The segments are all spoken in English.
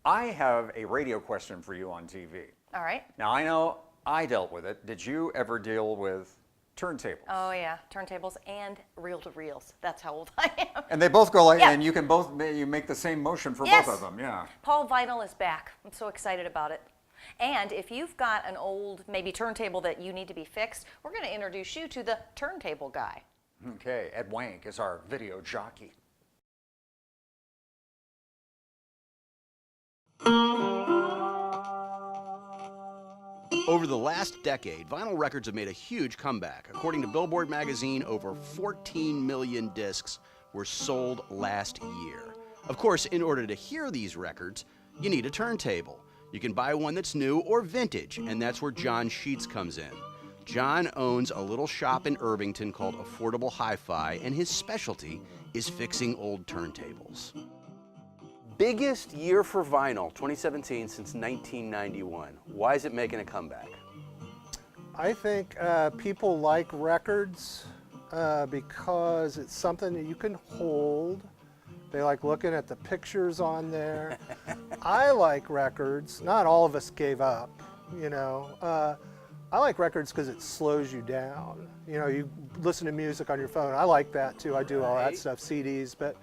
I have a radio question for you on TV. All right. Now, I know I dealt with it. Did you ever deal with turntables? Oh yeah, turntables and reel-to-reels. That's how old I am. And they both go like, Yeah. and you can both, you make the same motion for Yes. both of them, yeah. Paul Vinyl is back. I'm so excited about it. And if you've got an old, maybe turntable that you need to be fixed, we're going to introduce you to the turntable guy. Okay, Ed Wank is our video jockey. Over the last decade, vinyl records have made a huge comeback. According to Billboard magazine, over 14 million discs were sold last year. Of course, in order to hear these records, you need a turntable. You can buy one that's new or vintage, and that's where John Sheets comes in. John owns a little shop in Irvington called Affordable Hi-Fi, and his specialty is fixing old turntables. Biggest year for vinyl, 2017, since 1991. Why is it making a comeback? I think people like records because it's something that you can hold. They like looking at the pictures on there. I like records. Not all of us gave up, you know. I like records because it slows you down. You know, you listen to music on your phone. I like that too. I do all that stuff, CDs, but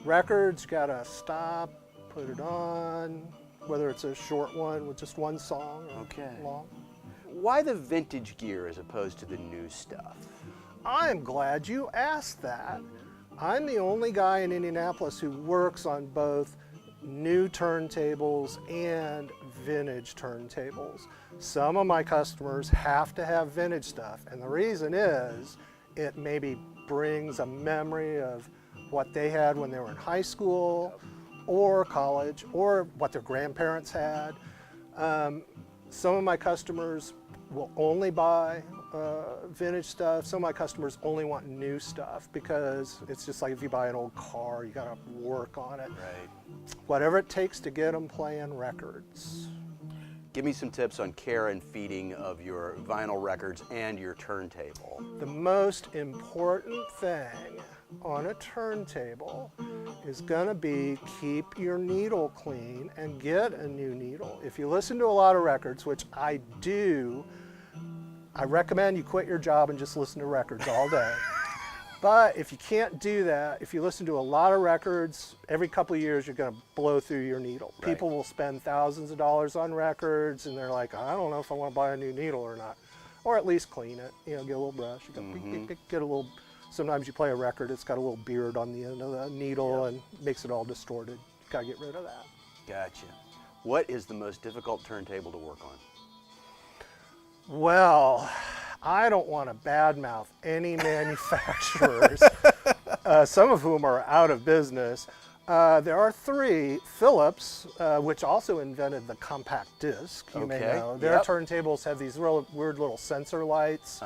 records, gotta stop, put it on, whether it's a short one with just one song or long. Why the vintage gear as opposed to the new stuff? I'm glad you asked that. I'm the only guy in Indianapolis who works on both new turntables and vintage turntables. Some of my customers have to have vintage stuff, and the reason is it maybe brings a memory of what they had when they were in high school or college, or what their grandparents had. Some of my customers will only buy vintage stuff. Some of my customers only want new stuff because it's just like if you buy an old car, you gotta work on it. Right. Whatever it takes to get them playing records. Give me some tips on care and feeding of your vinyl records and your turntable. The most important thing on a turntable is gonna be keep your needle clean and get a new needle. If you listen to a lot of records, which I do, I recommend you quit your job and just listen to records all day. But if you can't do that, if you listen to a lot of records, every couple of years you're gonna blow through your needle. Right. People will spend thousands of dollars on records and they're like, I don't know if I wanna buy a new needle or not. Or at least clean it, you know, get a little brush, you go get a little, sometimes you play a record, it's got a little beard on the end of the needle and makes it all distorted. You gotta get rid of that. Gotcha. What is the most difficult turntable to work on? Well, I don't want to badmouth any manufacturers, some of whom are out of business. There are three. Philips, which also invented the compact disc, you may know. Their turntables have these real weird little sensor lights,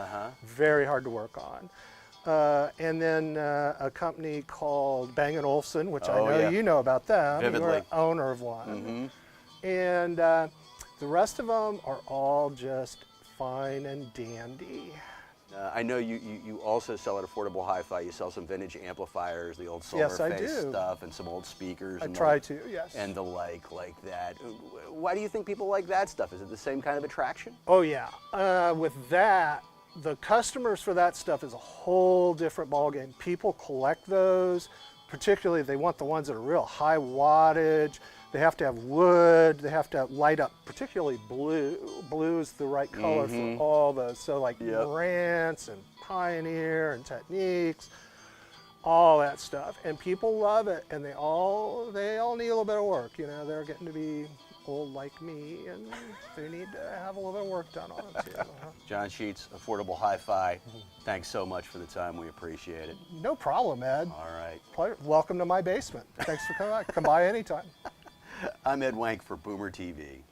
very hard to work on. And then a company called Bang & Olufsen, which I know you know about them. Vividly. You're an owner of one. And the rest of them are all just fine and dandy. I know you also sell at Affordable Hi-Fi. You sell some vintage amplifiers, the old solar Yes, I face do. stuff, and some old speakers. I and try to, yes. And the like that. Why do you think people like that stuff? Is it the same kind of attraction? Oh yeah, with that, the customers for that stuff is a whole different ballgame. People collect those, particularly they want the ones that are real high wattage. They have to have wood, they have to light up, particularly blue. Blue is the right color for all those. So like Rants and Pioneer and Techniques, all that stuff. And people love it, and they all need a little bit of work. You know, they're getting to be old like me, and they need to have a little bit of work done on them too. John Sheets, Affordable Hi-Fi. Thanks so much for the time. We appreciate it. No problem, Ed. All right. Pleasure. Welcome to my basement. Thanks for coming by. Come by anytime. I'm Ed Wank for Boomer TV.